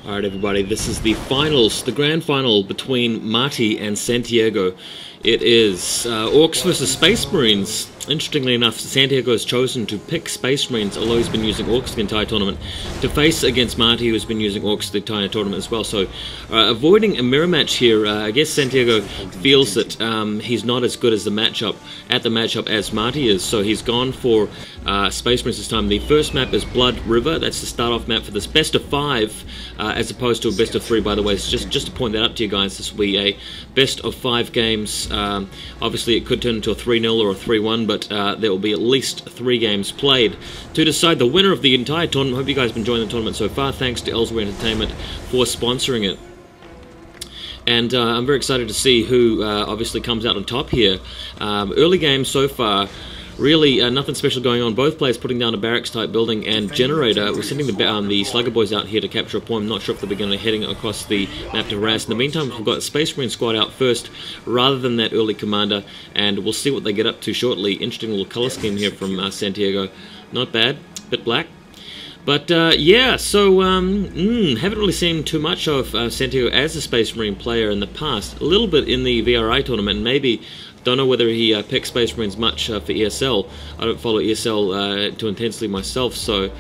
Alright everybody, this is the finals, the grand final between Marty and Santiago. It is Orks versus Space Marines. Interestingly enough, Santiago has chosen to pick Space Marines, although he's been using Orks the entire tournament, to face against Marty, who's been using Orks the entire tournament as well. So, avoiding a mirror match here, I guess Santiago feels that he's not as good as the matchup as Marty is, so he's gone for Space Marines this time. The first map is Blood River. That's the start-off map for this best of 5, as opposed to a best of 3, by the way. So just to point that out to you guys, this will be a best of 5 games. Obviously, it could turn into a 3-0 or a 3-1, but there will be at least 3 games played to decide the winner of the entire tournament. Hope you guys have been enjoying the tournament so far. Thanks to Elseware Entertainment for sponsoring it. And I'm very excited to see who obviously comes out on top here. Early games so far, really nothing special going on. Both players putting down a barracks type building and generator. We're sending the Slugger Boys out here to capture a point. I'm not sure if they're going to be heading across the map to harass. In the meantime, we've got Space Marine squad out first rather than that early commander, and we'll see what they get up to shortly. Interesting little color scheme here from Santiago. Not bad, bit black. But yeah, so haven't really seen too much of Santiago as a Space Marine player in the past. A little bit in the VRI tournament, maybe. Don't know whether he picks Space Marines much for ESL. I don't follow ESL too intensely myself, so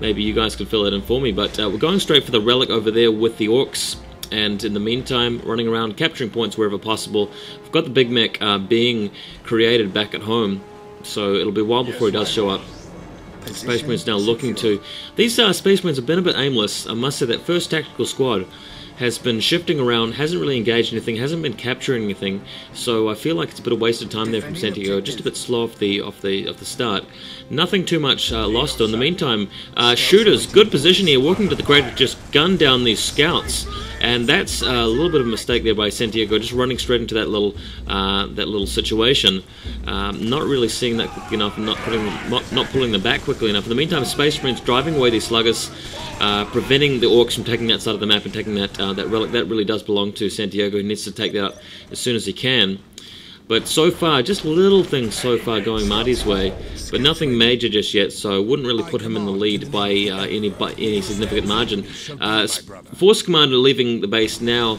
maybe you guys can fill it in for me. But we're going straight for the relic over there with the Orks, and in the meantime, running around capturing points wherever possible. We've got the Big Mech being created back at home, so it'll be a while before he does show up. Space Marines now looking to... These Space Marines have been a bit aimless. I must say that first tactical squad has been shifting around, hasn't really engaged anything, hasn't been capturing anything, so I feel like it's a bit of wasted time there from Santiago, just a bit slow off the start. Nothing too much lost. In the meantime, shooters, good position here, walking to the crater, just gun down these scouts, and that's a little bit of a mistake there by Santiago, just running straight into that little situation. Not really seeing that quickly enough, and not pulling them back quickly enough. In the meantime, Space Marines driving away these sluggers, preventing the Orks from taking that side of the map and taking that relic. That really does belong to Santiago. He needs to take that out as soon as he can. But so far, just little things so far going Marty's way, but nothing major just yet, so I wouldn't really put him in the lead by any significant margin. Force Commander leaving the base now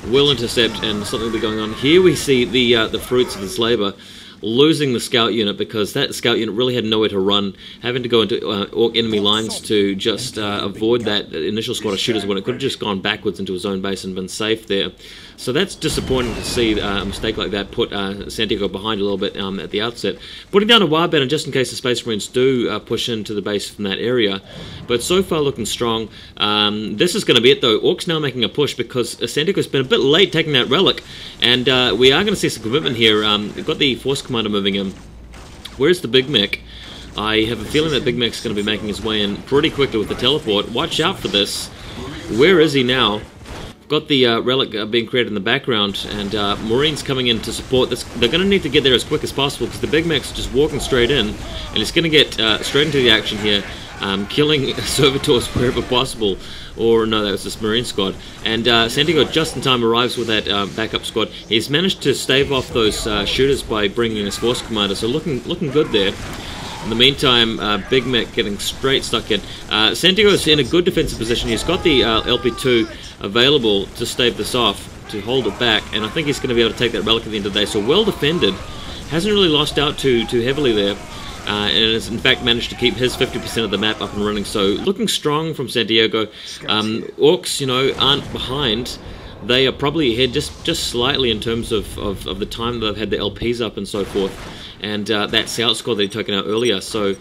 will intercept, and something will be going on. Here we see the fruits of his labor. Losing the scout unit, because that scout unit really had nowhere to run, having to go into Ork enemy lines to just avoid that initial squad of shooters when it could have just gone backwards into his own base and been safe there. So that's disappointing to see a mistake like that put Santiago behind a little bit at the outset. Putting down a warband just in case the Space Marines do push into the base from that area. But so far looking strong. This is going to be it though. Orks now making a push because Santiago's been a bit late taking that relic, and we are going to see some commitment here. We've got the Force Commander moving in. Where's the Big Mech? I have a feeling that Big Mech's going to be making his way in pretty quickly with the teleport. Watch out for this. Where is he now? Got the relic being created in the background, and Marines coming in to support this. They're going to need to get there as quick as possible because the Big Mech's just walking straight in, and it's going to get straight into the action here, killing servitors wherever possible. Or no, that was this Marine squad. And Santiago just in time arrives with that backup squad. He's managed to stave off those shooters by bringing in his Force Commander, so looking good there. In the meantime, Big Mech getting straight stuck in. Santiago's in a good defensive position. He's got the LP2 available to stave this off, to hold it back, and I think he's going to be able to take that relic at the end of the day. So well defended. Hasn't really lost out too heavily there. And has in fact managed to keep his 50% of the map up and running. So looking strong from Santiago. Orks, you know, aren't behind. They are probably ahead just slightly in terms of the time that they've had the LPs up and so forth. And that scout squad that he took out earlier. So,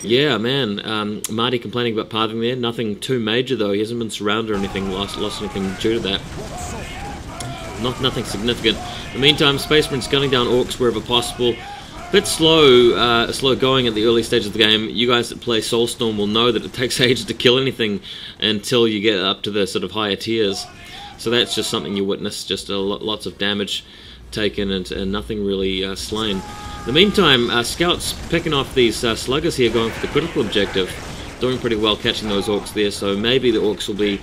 yeah, man. Marty complaining about pathing there. Nothing too major, though. He hasn't been surrounded or anything, lost anything due to that. Nothing significant. In the meantime, Space Marines gunning down Orks wherever possible. Bit slow going at the early stage of the game. You guys that play Soulstorm will know that it takes ages to kill anything until you get up to the sort of higher tiers. So that's just something you witness, just lots of damage taken and nothing really slain. In the meantime, Scouts picking off these sluggers here, going for the critical objective. Doing pretty well catching those Orks there, so maybe the Orks will be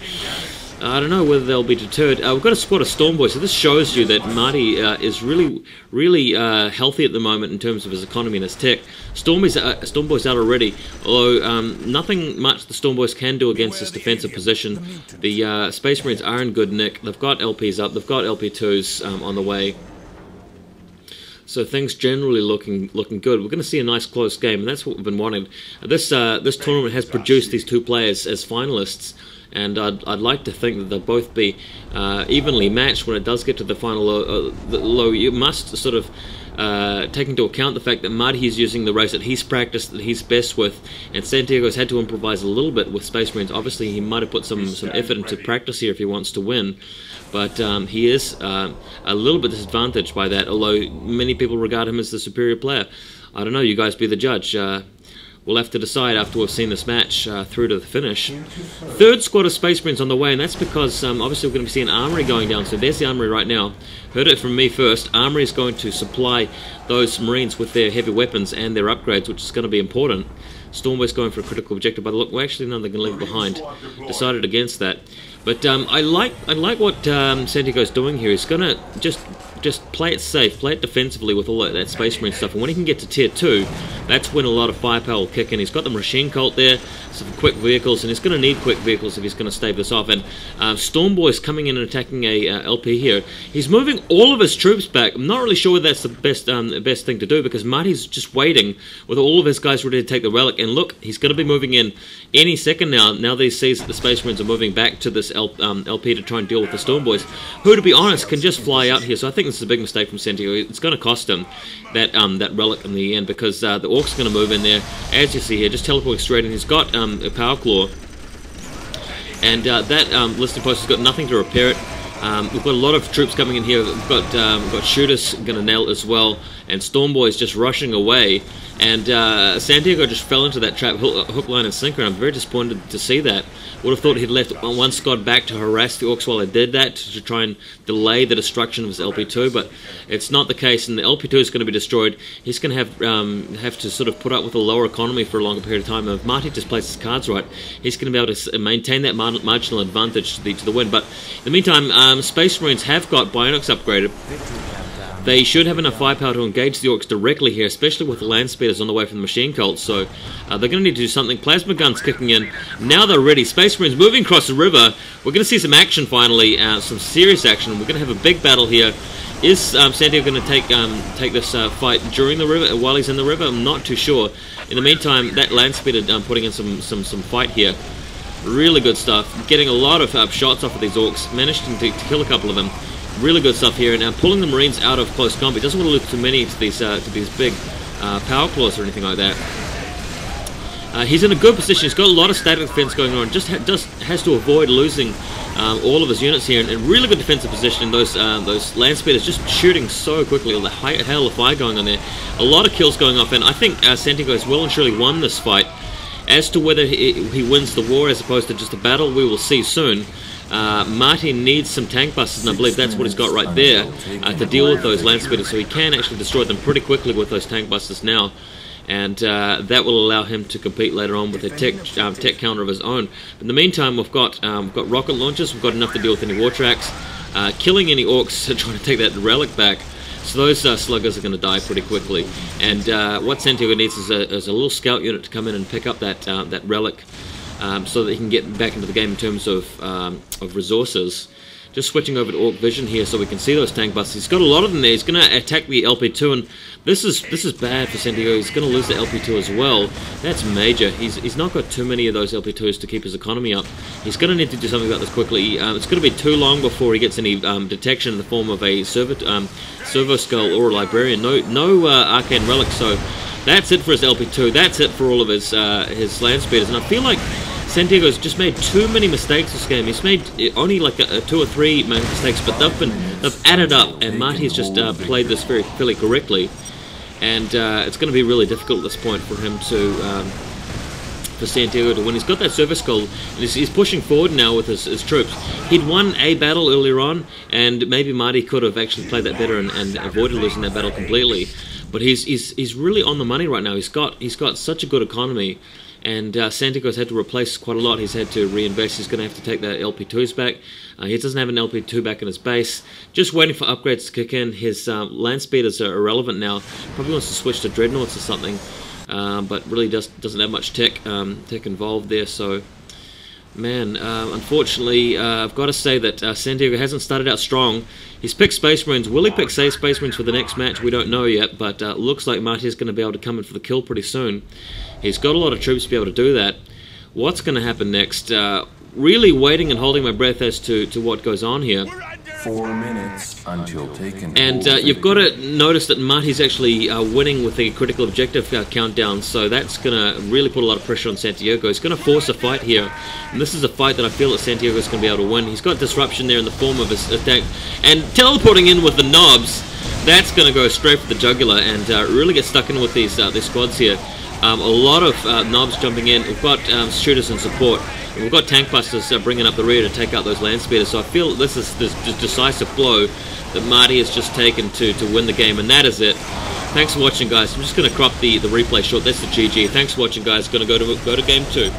I don't know whether they'll be deterred. We've got a squad of Stormboys, so this shows you that Marty is really healthy at the moment in terms of his economy and his tech. Stormboys out already, although nothing much the Stormboys can do against this defensive position. The Space Marines are in good nick. They've got LPs up, they've got LP2s on the way. So things generally looking good. We're going to see a nice close game, and that's what we've been wanting. This tournament has produced these two players as finalists, and I'd like to think that they'll both be evenly matched when it does get to the final. Though you must sort of take into account the fact that Marty is using the race that he's practiced, that he's best with, and Santiago's had to improvise a little bit with Space Marines. Obviously, he might have put some effort into practice here if he wants to win. But he is a little bit disadvantaged by that, although many people regard him as the superior player. I don't know, you guys be the judge. We'll have to decide after we've seen this match through to the finish. Third squad of Space Marines on the way, and that's because obviously we're going to be seeing Armory going down. So there's the Armory right now. Heard it from me first. Armory is going to supply those Marines with their heavy weapons and their upgrades, which is going to be important. Stormboy's going for a critical objective, but look, well, actually no, they're going to leave it behind. Decided against that. But I like what Santiago's doing here. He's going to just play it safe, play it defensively with all that Space Marine stuff. And when he can get to Tier 2, that's when a lot of firepower will kick in. He's got the machine cult there, some quick vehicles, and he's going to need quick vehicles if he's going to stave this off. And Stormboy's coming in and attacking a LP here. He's moving all of his troops back. I'm not really sure whether that's the best thing to do, because Marty's just waiting with all of his guys ready to take the relic. And look, he's going to be moving in any second now that he sees that the Space Marines are moving back to this LP to try and deal with the Stormboys, who, to be honest, can just fly out here. So I think this is a big mistake from Santiago. It's going to cost him that relic in the end, because the Orks are going to move in there, as you see here, just teleporting straight in. He's got a power claw, and that listing post has got nothing to repair it. We've got a lot of troops coming in here. We've got shooters going to nail it as well, and Stormboys just rushing away. And Santiago just fell into that trap, hook, line, and sinker. And I'm very disappointed to see that. Would have thought he'd left one squad back to harass the Orks while he did that, to try and delay the destruction of his LP2, but it's not the case, and the LP2 is going to be destroyed. He's going to have to sort of put up with a lower economy for a longer period of time, and if Marty just plays his cards right, he's going to be able to maintain that marginal advantage to the win. But in the meantime, Space Marines have got Bionics upgraded. They should have enough firepower to engage the Orks directly here, especially with the land speeders on the way from the machine cult. So they're going to need to do something. Plasma guns kicking in. Now they're ready. Space Marines moving across the river. We're going to see some action finally, some serious action. We're going to have a big battle here. Is Santiago going to take this fight during the river, while he's in the river? I'm not too sure. In the meantime, that land speeder putting in some fight here. Really good stuff. Getting a lot of shots off of these Orks. Managing to kill a couple of them. Really good stuff here, and now pulling the Marines out of close combat. He doesn't want to lose too many to these big power claws or anything like that. He's in a good position. He's got a lot of static defense going on. Just has to avoid losing all of his units here, and really good defensive position. Those land speeders just shooting so quickly. All the hail of fire going on there. A lot of kills going off, and I think Santiago has well and truly won this fight. As to whether he wins the war as opposed to just a battle, we will see soon. Marty needs some tank busters, and I believe that's what he's got right there to deal with those land speeders, so he can actually destroy them pretty quickly with those tank busters now, and that will allow him to compete later on with a tech counter of his own. In the meantime, we've got rocket launchers. We've got enough to deal with any war tracks, killing any Orks, trying to take that relic back. So those sluggers are going to die pretty quickly, and what Santiago needs is a little scout unit to come in and pick up that relic. So that he can get back into the game in terms of resources. Just switching over to Ork Vision here so we can see those tank busters. He's got a lot of them there. He's going to attack the LP2, and this is bad for Santiago. He's going to lose the LP2 as well. That's major. He's not got too many of those LP2s to keep his economy up. He's going to need to do something about this quickly. It's going to be too long before he gets any detection in the form of a servo skull or a librarian. No arcane relic. So that's it for his LP2. That's it for all of his land speeders. And I feel like Santiago's just made too many mistakes this game. He's made only like 2 or 3 mistakes, but they've added up, and Marty's just played this fairly correctly, and it's going to be really difficult at this point for him for Santiago to win. He's got that service goal, and he's pushing forward now with his troops. He'd won a battle earlier on, and maybe Marty could have actually played that better and avoided losing that battle completely. But he's really on the money right now. He's got such a good economy. And Santiago's had to replace quite a lot. He's had to reinvest. He's going to have to take the LP2s back. He doesn't have an LP2 back in his base. Just waiting for upgrades to kick in. His land speeders are irrelevant now. Probably wants to switch to dreadnoughts or something. But really doesn't have much tech involved there. So, man, unfortunately, I've got to say that Santiago hasn't started out strong. He's picked Space Marines. Will he pick Space Marines for the next match? We don't know yet, but looks like Marty's going to be able to come in for the kill pretty soon. He's got a lot of troops to be able to do that. What's going to happen next? Really waiting and holding my breath as to what goes on here. 4 minutes until taken. And you've got to notice that Marty's actually winning with the critical objective countdown, so that's going to really put a lot of pressure on Santiago. He's going to force a fight here, and this is a fight that I feel that Santiago's going to be able to win. He's got disruption there in the form of his attack, and teleporting in with the knobs, that's going to go straight for the jugular and really get stuck in with these squads here. A lot of knobs jumping in. We've got shooters and support. And we've got tank busters bringing up the rear to take out those land speeders. So I feel this is this decisive blow that Marty has just taken to win the game, and that is it. Thanks for watching, guys. I'm just going to crop the replay short. That's the GG. Thanks for watching, guys. Going to go to game 2.